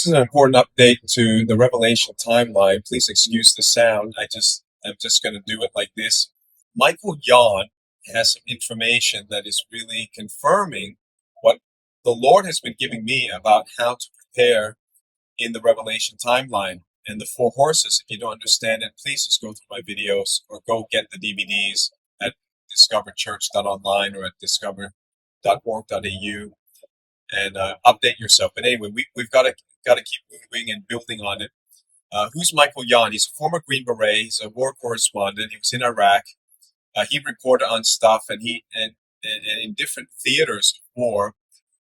This is an important update to the Revelation timeline. Please excuse the sound. I'm just going to do it like this. Michael Yon has some information that is really confirming what the Lord has been giving me about how to prepare in the Revelation timeline. And the four horses, if you don't understand it, please just go through my videos or go get the DVDs at discoverchurch.online or at discover.org.au and update yourself. But anyway, we've got to keep moving and building on it. Who's Michael Yon? He's a former Green Beret. He's a war correspondent. He was in Iraq. He reported on stuff and in different theaters of war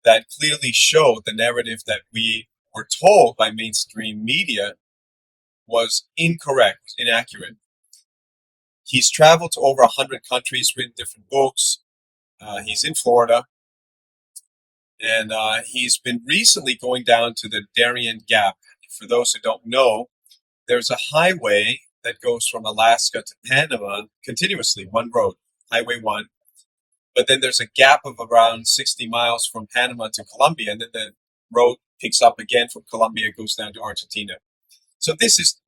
that clearly showed the narrative that we were told by mainstream media was incorrect, inaccurate. He's traveled to over 100 countries, written different books. He's in Florida. And he's been recently going down to the Darien Gap. For those who don't know, there's a highway that goes from Alaska to Panama continuously, one road, Highway 1. But then there's a gap of around 60 miles from Panama to Colombia, and then the road picks up again from Colombia, goes down to Argentina. So this is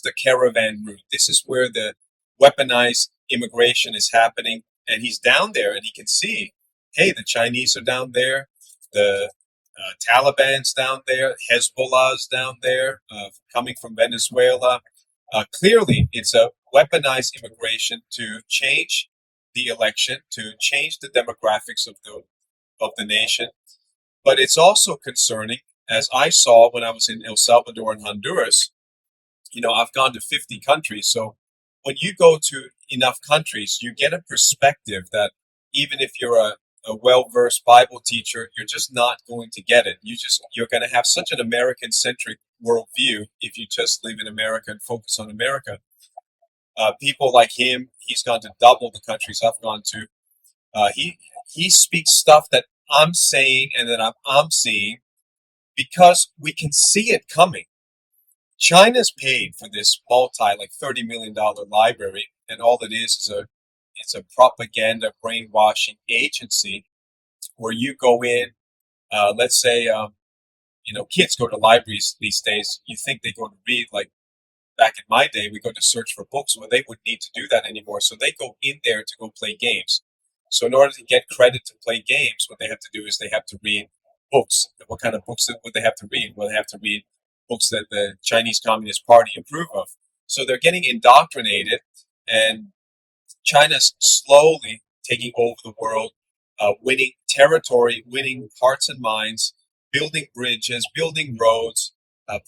the caravan route. This is where the weaponized immigration is happening. And he's down there, and he can see, hey, the Chinese are down there. The Taliban's down there, Hezbollah's down there, coming from Venezuela. Clearly, it's a weaponized immigration to change the election, to change the demographics of the nation. But it's also concerning, as I saw when I was in El Salvador and Honduras. I've gone to 50 countries. So when you go to enough countries, you get a perspective that even if you're a well-versed Bible teacher, you're just not going to get it. You're going to have such an American-centric worldview if you just live in America and focus on America. People like him, he's gone to double the countries I've gone to. He speaks stuff that I'm saying and that I'm seeing because we can see it coming. China's paid for this $30 million library, and all it is it's a propaganda brainwashing agency where you go in, let's say, kids go to libraries these days. You think they go to read, like back in my day, we go to search for books. Well, they wouldn't need to do that anymore. So they go in there to go play games. So in order to get credit to play games, what they have to do is they have to read books. What kind of books would they have to read? Well, they have to read books that the Chinese Communist Party approve of. So they're getting indoctrinated, and China's slowly taking over the world, winning territory, winning hearts and minds, building bridges, building roads,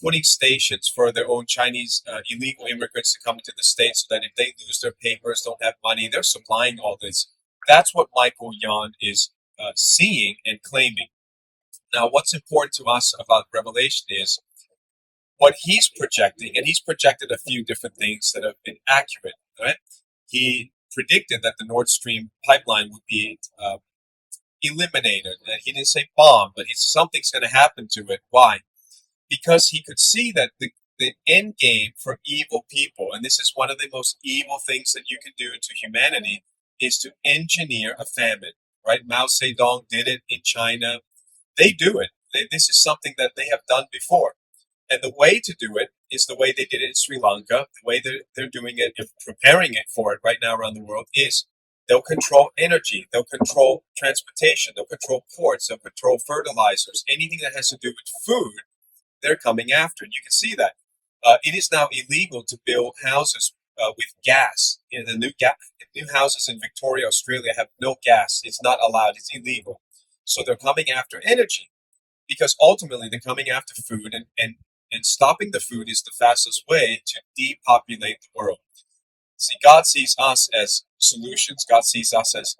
putting stations for their own Chinese illegal immigrants to come into the States so that if they lose their papers, don't have money, they're supplying all this. That's what Michael Yon is seeing and claiming. Now, what's important to us about Revelation is what he's projecting, and he's projected a few different things that have been accurate, right? He predicted that the Nord Stream pipeline would be eliminated. He didn't say bomb, but something's going to happen to it. Why? Because he could see that the end game for evil people, and this is one of the most evil things that you can do to humanity, is to engineer a famine, right? Mao Zedong did it in China. They do it. This is something that they have done before. And the way to do it is the way they did it in Sri Lanka. The way they're doing it and preparing it for it right now around the world is they'll control energy, they'll control transportation, they'll control ports, they'll control fertilizers, anything that has to do with food, they're coming after. And you can see that. It is now illegal to build houses with gas. The new houses in Victoria, Australia have no gas. It's not allowed. It's illegal. So they're coming after energy because ultimately they're coming after food, and stopping the food is the fastest way to depopulate the world. See, God sees us as solutions. God sees us as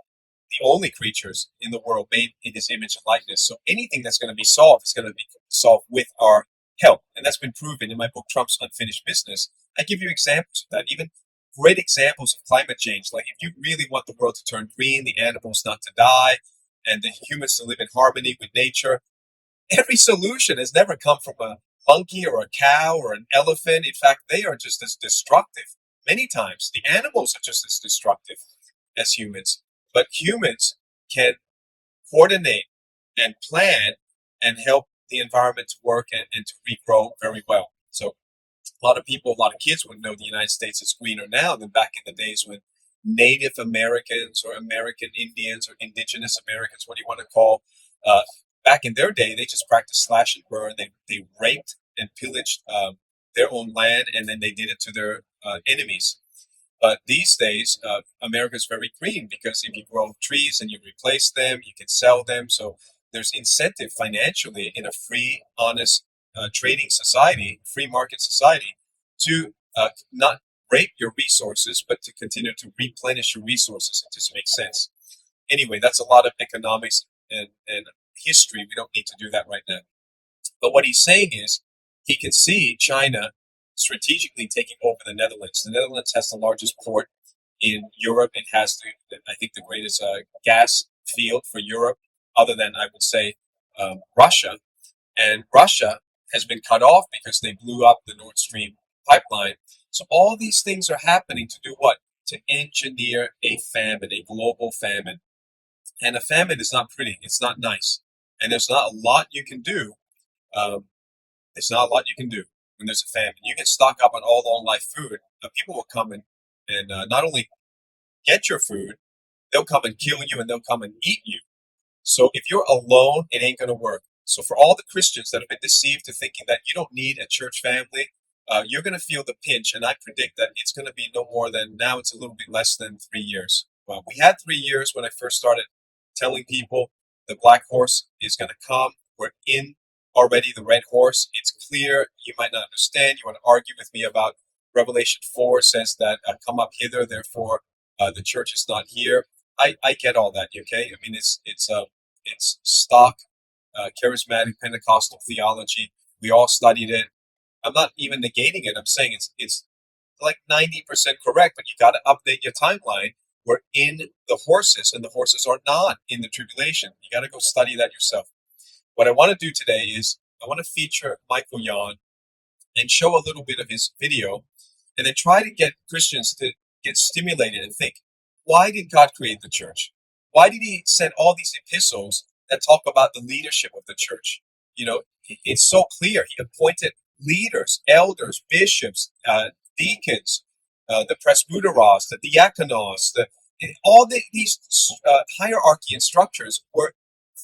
the only creatures in the world made in his image and likeness. So anything that's going to be solved is going to be solved with our help. And that's been proven in my book, Trump's Unfinished Business. I give you examples of that, even great examples of climate change. Like if you really want the world to turn green, the animals not to die, and the humans to live in harmony with nature, every solution has never come from a monkey or a cow or an elephant. In fact, they are just as destructive. Many times, the animals are just as destructive as humans. But humans can coordinate and plan and help the environment to work and to regrow very well. So a lot of people, a lot of kids would know the United States is greener now than back in the days when Native Americans or American Indians or Indigenous Americans, what do you want to call, uh, back in their day, they just practiced slash and burn. They raped and pillaged their own land, and then they did it to their enemies. But these days, America is very green because if you grow trees and you replace them, you can sell them. So there's incentive financially in a free, honest trading society, free market society, to not rape your resources, but to continue to replenish your resources. It just makes sense. Anyway, that's a lot of economics and history. We don't need to do that right now. But what he's saying is he can see China strategically taking over the Netherlands. The Netherlands has the largest port in Europe. It has, I think, the greatest gas field for Europe, other than, I would say, Russia. And Russia has been cut off because they blew up the Nord Stream pipeline. So all these things are happening to do what? To engineer a famine, a global famine. And a famine is not pretty. It's not nice. And there's not a lot you can do. There's not a lot you can do when there's a famine. You can stock up on all long life food. People will come and not only get your food, they'll come and kill you and they'll come and eat you. So if you're alone, it ain't going to work. So for all the Christians that have been deceived to thinking that you don't need a church family, you're going to feel the pinch. And I predict that it's going to be no more than, now it's a little bit less than 3 years. Well, we had 3 years when I first started telling people the black horse is going to come. We're in already the red horse. It's clear. You might not understand. You want to argue with me about Revelation 4 says that come up hither, therefore the church is not here. I get all that, okay? I mean, it's stock charismatic Pentecostal theology. We all studied it. I'm not even negating it. I'm saying it's like 90% correct, but you got to update your timeline. We're in the horses, and the horses are not in the tribulation. You got to go study that yourself. What I want to do today is I want to feature Michael Yon and show a little bit of his video, and then try to get Christians to get stimulated and think, why did God create the church? Why did he send all these epistles that talk about the leadership of the church? You know, it's so clear. He appointed leaders, elders, bishops, deacons, the presbyteros, the diakonos, these hierarchy and structures were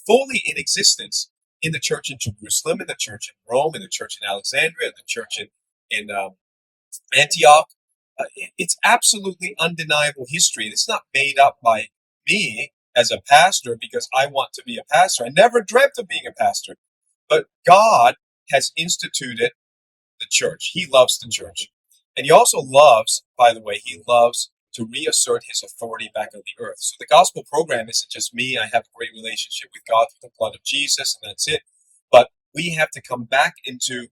fully in existence in the church in Jerusalem, in the church in Rome, in the church in Alexandria, in the church in Antioch. It's absolutely undeniable history. It's not made up by me as a pastor because I want to be a pastor. I never dreamt of being a pastor. But God has instituted the church. He loves the church. And he also loves, by the way, he loves to reassert his authority back on the earth. So the gospel program isn't just me. I have a great relationship with God through the blood of Jesus, and that's it. But we have to come back into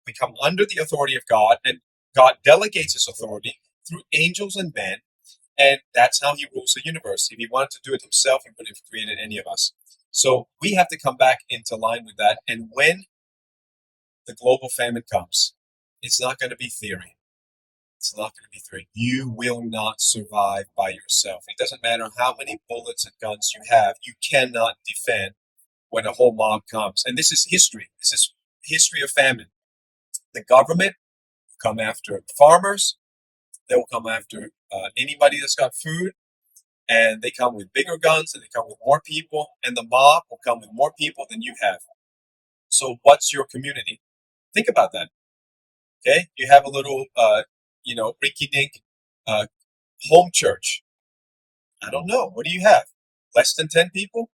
become under the authority of God, and God delegates his authority through angels and men, and that's how he rules the universe. If he wanted to do it himself, he wouldn't have created any of us. So we have to come back into line with that. And when the global famine comes, it's not going to be theory. It's not going to be theory. You will not survive by yourself. It doesn't matter how many bullets and guns you have. You cannot defend when a whole mob comes. And this is history. This is history of famine. The government will come after farmers. They will come after anybody that's got food. And they come with bigger guns, and they come with more people. And the mob will come with more people than you have. So what's your community? Think about that. Okay? You have a little, rinky-dink home church. I don't know. What do you have? Less than 10 people?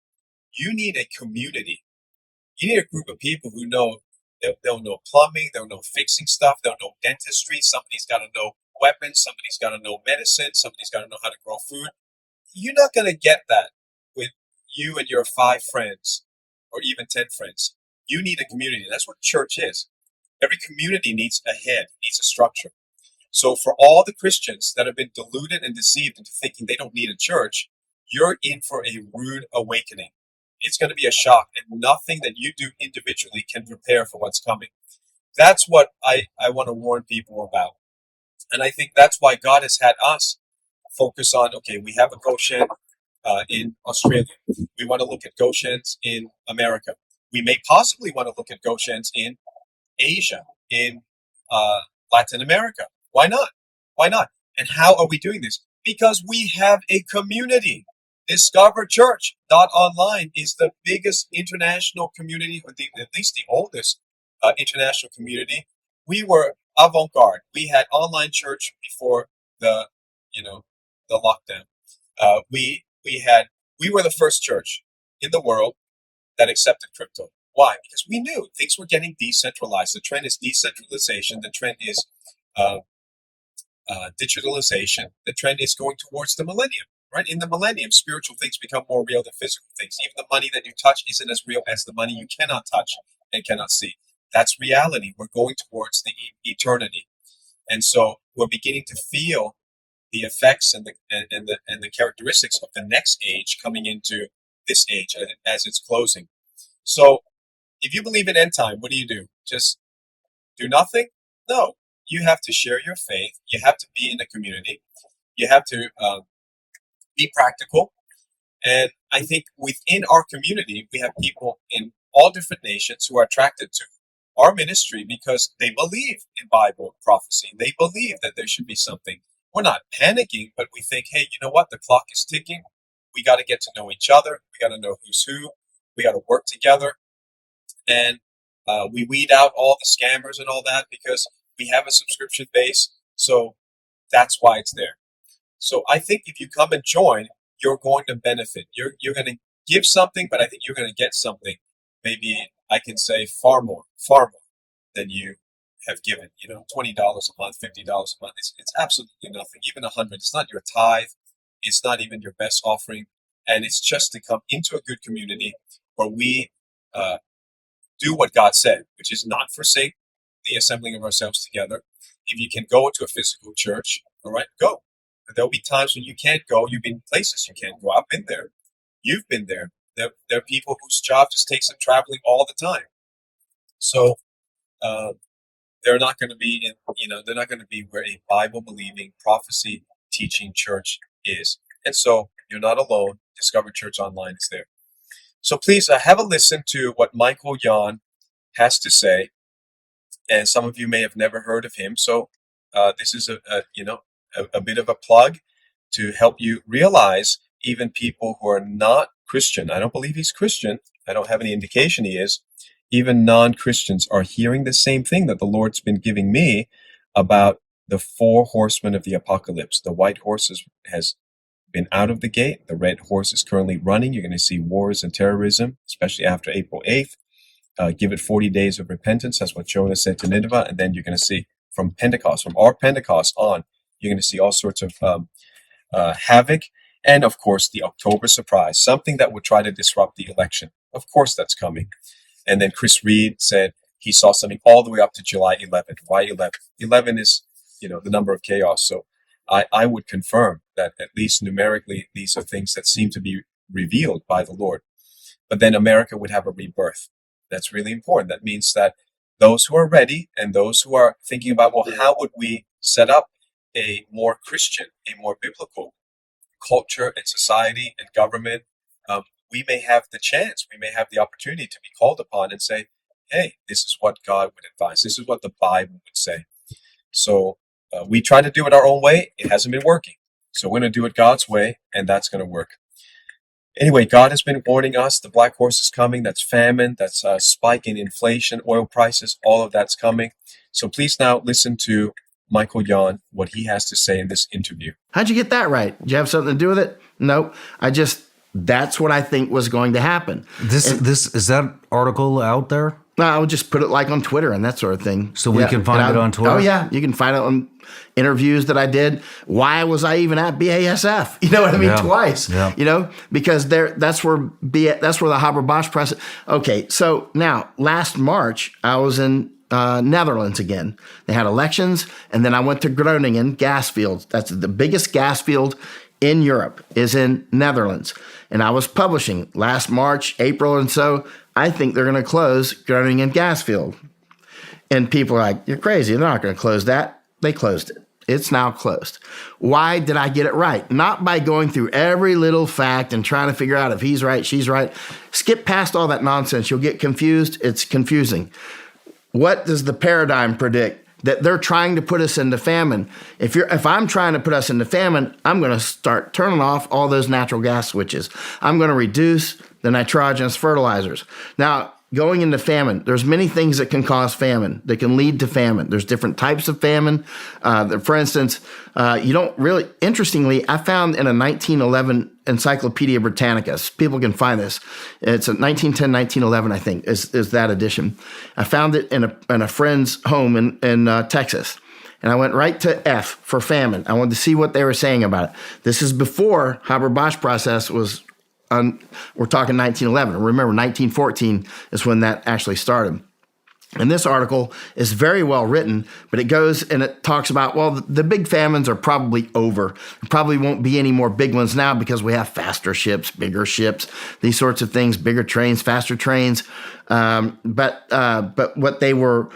You need a community. You need a group of people who know, they'll know plumbing, they'll know fixing stuff, they'll know dentistry, somebody's got to know weapons, somebody's got to know medicine, somebody's got to know how to grow food. You're not going to get that with you and your 5 friends or even 10 friends. You need a community. That's what church is. Every community needs a head, needs a structure. So for all the Christians that have been deluded and deceived into thinking they don't need a church, you're in for a rude awakening. It's going to be a shock, and nothing that you do individually can prepare for what's coming. That's what I want to warn people about. And I think that's why God has had us focus on, okay, we have a Goshen in Australia. We want to look at Goshens in America. We may possibly want to look at Goshens in Asia, in Latin America. Why not? Why not? And how are we doing this? Because we have a community. Discover Church.online is the biggest international community, or at least the oldest international community. We were avant-garde. We had online church before the lockdown. We were the first church in the world that accepted crypto. Why? Because we knew things were getting decentralized. The trend is decentralization. The trend is digitalization. The trend is going towards the millennium. Right? In the millennium, spiritual things become more real than physical things. Even the money that you touch isn't as real as the money you cannot touch and cannot see. That's reality. We're going towards the eternity, and so we're beginning to feel the effects and the characteristics of the next age coming into this age as it's closing. So, if you believe in end time, what do? Just do nothing? No. You have to share your faith. You have to be in a community. You have to be practical. And I think within our community, we have people in all different nations who are attracted to our ministry because they believe in Bible prophecy. They believe that there should be something. We're not panicking, but we think, hey, you know what? The clock is ticking. We got to get to know each other. We got to know who's who. We got to work together. And we weed out all the scammers and all that because we have a subscription base. So that's why it's there. So I think if you come and join, you're going to benefit. You're going to give something, but I think you're going to get something. Maybe I can say far more than you have given. $20 a month, $50 a month. It's absolutely nothing. Even $100. It's not your tithe. It's not even your best offering. And it's just to come into a good community where we do what God said, which is not forsake the assembling of ourselves together. If you can go into a physical church, all right, go. There'll be times when you can't go. You've been places you can't go. I've been there. You've been there. There are people whose job just takes them traveling all the time. So they're not going to be they're not going to be where a Bible believing, prophecy teaching church is. And so you're not alone. Discover Church Online is there. So please have a listen to what Michael Yon has to say. And some of you may have never heard of him. So this is a bit of a plug to help you realize even people who are not Christian. I don't believe he's Christian. I don't have any indication he is. Even non-Christians are hearing the same thing that the Lord's been giving me about the 4 horsemen of the apocalypse. The white horse has been out of the gate. The red horse is currently running. You're going to see wars and terrorism, especially after April 8th. Give it 40 days of repentance. That's what Jonah said to Nineveh. And then you're going to see from our Pentecost on, you're going to see all sorts of havoc. And of course, the October surprise, something that would try to disrupt the election. Of course, that's coming. And then Chris Reed said he saw something all the way up to July 11th. Why 11? 11 is, the number of chaos. So I would confirm that at least numerically, these are things that seem to be revealed by the Lord. But then America would have a rebirth. That's really important. That means that those who are ready and those who are thinking about, well, how would we set up a more Christian, a more biblical culture and society and government, we may have the chance, we may have the opportunity to be called upon and say, hey, this is what God would advise. This is what the Bible would say. So we try to do it our own way. It hasn't been working. So we're going to do it God's way, and that's going to work. Anyway, God has been warning us. The black horse is coming. That's famine. That's a spike in inflation, oil prices. All of that's coming. So please now listen to Michael Yon, what he has to say in this interview. How'd you get that right? Did you have something to do with it? No, that's what I think was going to happen. This is that article out there? No, I would just put it like on Twitter and that sort of thing. So we can find it on Twitter? Oh, yeah. You can find it on interviews that I did. Why was I even at BASF? You know what I mean? Yeah. Twice. Yeah. Because that's where the Haber-Bosch press. Okay, so now last March I was in Netherlands again. They had elections, and then I went to Groningen gas fields. That's the biggest gas field in Europe, is in Netherlands. And I was publishing last March, April, and so I think they're going to close Groningen gas field. And people are like, you're crazy. They're not going to close that. They closed it. It's now closed. Why did I get it right? Not by going through every little fact and trying to figure out if he's right, she's right. Skip past all that nonsense. You'll get confused. It's confusing. What does the paradigm predict? That they're trying to put us into famine. If I'm trying to put us into famine, I'm going to start turning off all those natural gas switches. I'm going to reduce the nitrogenous fertilizers. Now, going into famine, there's many things that can cause famine, that can lead to famine. There's different types of famine. For instance, you don't really, interestingly, I found in a 1911 Encyclopedia Britannica, people can find this. It's a 1910, 1911, I think, is that edition. I found it in a friend's home in Texas. And I went right to F for famine. I wanted to see what they were saying about it. This is before Haber-Bosch process was we're talking 1911. Remember, 1914 is when that actually started. And this article is very well written, but it goes and it talks about, well, the big famines are probably over. There probably won't be any more big ones now because we have faster ships, bigger ships, these sorts of things, bigger trains, faster trains. But what they were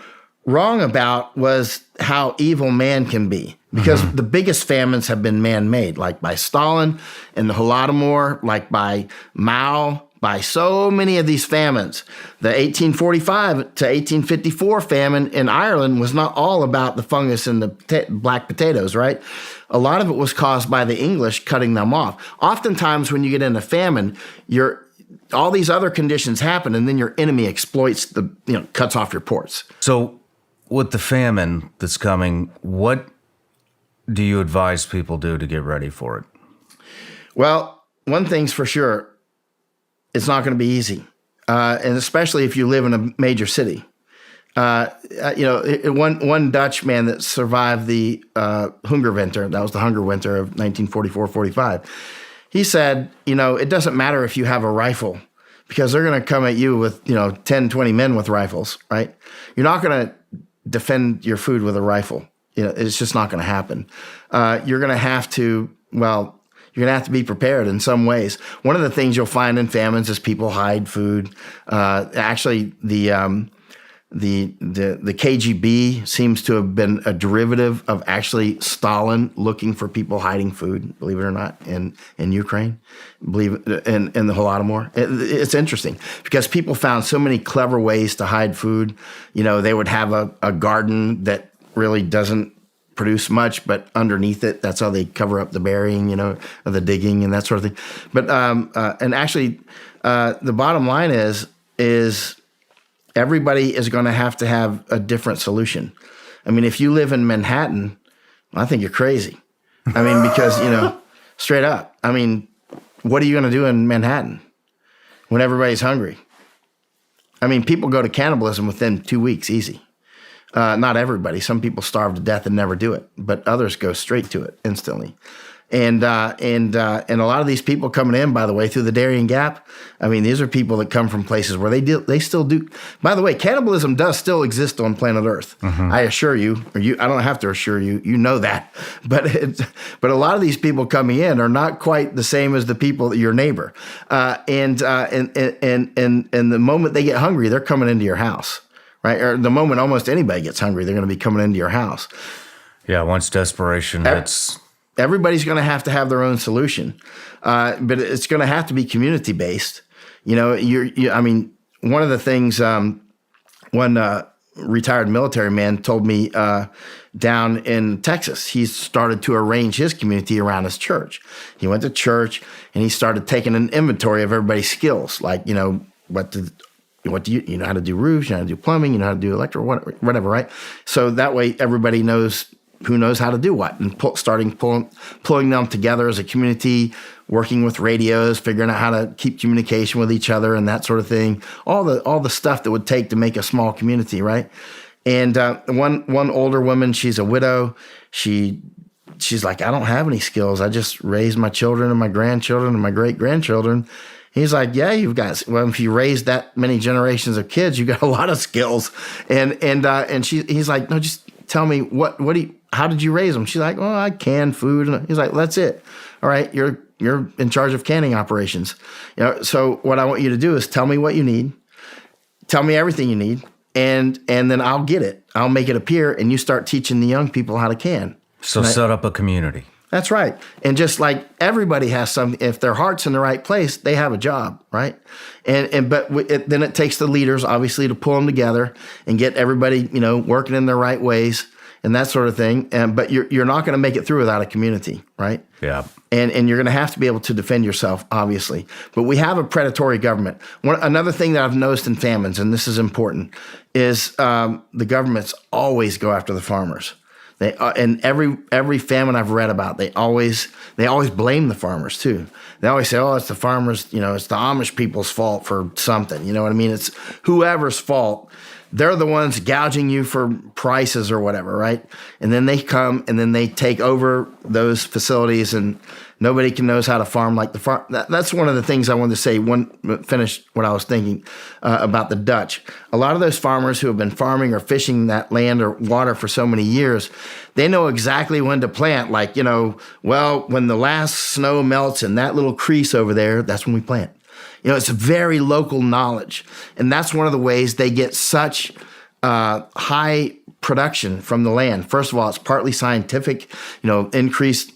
wrong about was how evil man can be. Because the biggest famines have been man-made, like by Stalin and the Holodomor, like by Mao, by so many of these famines. The 1845 to 1854 famine in Ireland was not all about the fungus and the black potatoes, right? A lot of it was caused by the English cutting them off. Oftentimes when you get into famine, all these other conditions happen, and then your enemy exploits cuts off your ports. So with the famine that's coming, what do you advise people do to get ready for it? Well, one thing's for sure, it's not going to be easy, and especially if you live in a major city. One Dutch man that survived the Hungerwinter, that was the hunger winter of 1944-45, he said, it doesn't matter if you have a rifle because they're going to come at you with, 10, 20 men with rifles, right? You're not going to defend your food with a rifle. It's just not going to happen. You're going to have to be prepared in some ways. One of the things you'll find in famines is people hide food. Actually, the KGB seems to have been a derivative of actually Stalin looking for people hiding food, believe it or not, in Ukraine, in the Holodomor. It's interesting because people found so many clever ways to hide food. They would have a garden that really doesn't produce much, but underneath it, that's how they cover up the burying, or the digging and that sort of thing. But and actually, the bottom line is everybody is going to have a different solution. I mean, if you live in Manhattan, I think you're crazy. I mean, because straight up. I mean, what are you going to do in Manhattan when everybody's hungry? I mean, people go to cannibalism within 2 weeks, easy. Not everybody. Some people starve to death and never do it, but others go straight to it instantly. And a lot of these people coming in, by the way, through the Darien Gap, I mean, these are people that come from places where they still do. By the way, cannibalism does still exist on planet Earth. I assure you, I don't have to assure you, you know that. But a lot of these people coming in are not quite the same as the people, your neighbor. And the moment they get hungry, they're coming into your house. Right, or the moment almost anybody gets hungry, they're going to be coming into your house. Yeah, once desperation hits. Everybody's going to have their own solution, but it's going to have to be community based. I mean, one of the things one retired military man told me down in Texas, he started to arrange his community around his church. He went to church and he started taking an inventory of everybody's skills, like what do you know how to do roofs, you know how to do plumbing, you know how to do electrical, whatever, right? So that way everybody knows who knows how to do what, and pulling them together as a community, working with radios, figuring out how to keep communication with each other and that sort of thing. All the stuff that would take to make a small community, right? And one older woman, she's a widow. She's like, I don't have any skills. I just raised my children and my grandchildren and my great-grandchildren. He's like, yeah, if you raise that many generations of kids, you got a lot of skills. And he's like, no, just tell me how did you raise them? She's like, well, I canned food. And he's like, that's it. All right, you're in charge of canning operations. So what I want you to do is tell me what you need, tell me everything you need, and then I'll get it. I'll make it appear, and you start teaching the young people how to can. So set up a community. That's right. And just like everybody has something, if their heart's in the right place, they have a job, right? Then it takes the leaders, obviously, to pull them together and get everybody, working in their right ways and that sort of thing. But you're not going to make it through without a community, right? Yeah. And you're going to have to be able to defend yourself, obviously. But we have a predatory government. Another thing that I've noticed in famines, and this is important, is the governments always go after the farmers. They and every famine I've read about, they always blame the farmers too. They always say, "Oh, it's the farmers. It's the Amish people's fault for something." You know what I mean? It's whoever's fault. They're the ones gouging you for prices or whatever, right? And then they come and then they take over those facilities, and nobody knows how to farm like the farm. That's one of the things I wanted to say. Finish what I was thinking about the Dutch. A lot of those farmers who have been farming or fishing that land or water for so many years, they know exactly when to plant. Like, when the last snow melts in that little crease over there, that's when we plant. It's very local knowledge. And that's one of the ways they get such high production from the land. First of all, it's partly scientific, increased,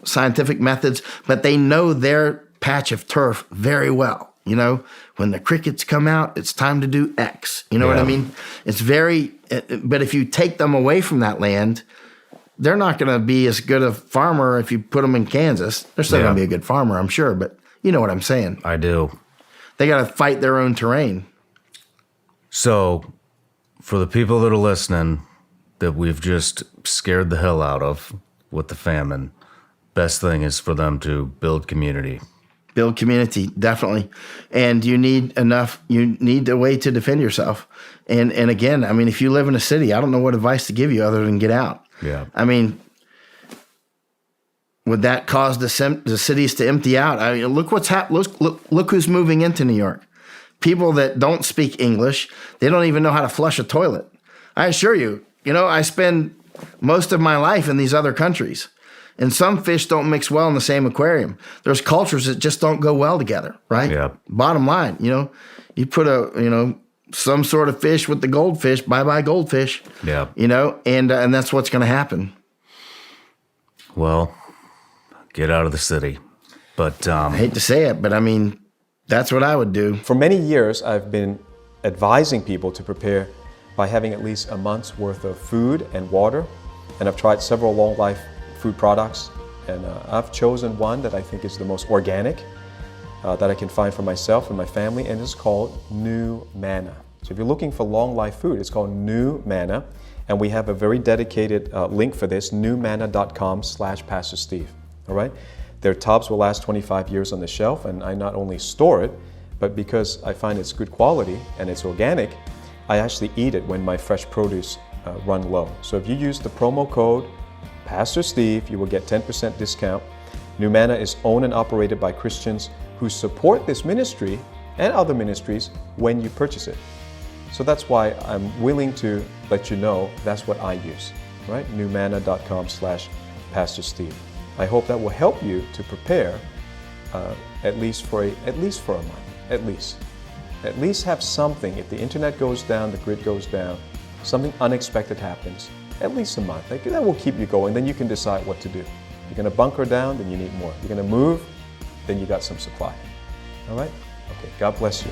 scientific methods, but they know their patch of turf very well. When the crickets come out, it's time to do X. You know what I mean? But if you take them away from that land, they're not going to be as good a farmer if you put them in Kansas. They're still going to be a good farmer, I'm sure, but you know what I'm saying. I do. They got to fight their own terrain. So, for the people that are listening that we've just scared the hell out of with the famine, best thing is for them to build community. Build community, definitely. And you need a way to defend yourself. And again, if you live in a city, I don't know what advice to give you other than get out. Yeah. Would that cause the cities to empty out? Look what's happened. Look who's moving into New York. People that don't speak English. They don't even know how to flush a toilet. I assure you, I spend most of my life in these other countries, and some fish don't mix well in the same aquarium. There's cultures that just don't go well together, right? Yeah. Bottom line, you put some sort of fish with the goldfish, bye-bye goldfish. Yeah. And that's what's going to happen. Well, get out of the city. But I hate to say it, but that's what I would do. For many years, I've been advising people to prepare by having at least a month's worth of food and water. And I've tried several long life food products. And I've chosen one that I think is the most organic that I can find for myself and my family. And it's called New Manna. So if you're looking for long life food, it's called New Manna. And we have a very dedicated link for this, newmanna.com/Pastor Steve. All right? Their tubs will last 25 years on the shelf, and I not only store it, but because I find it's good quality and it's organic, I actually eat it when my fresh produce run low. So if you use the promo code Pastor Steve, you will get 10% discount. New Manna is owned and operated by Christians who support this ministry and other ministries when you purchase it. So that's why I'm willing to let you know that's what I use, right? newmanna.com/Pastor Steve. I hope that will help you to prepare at least for a month, at least. At least have something. If the internet goes down, the grid goes down, something unexpected happens, at least a month. That will keep you going. Then you can decide what to do. You're going to bunker down, then you need more. You're going to move, then you got some supply. All right? Okay, God bless you.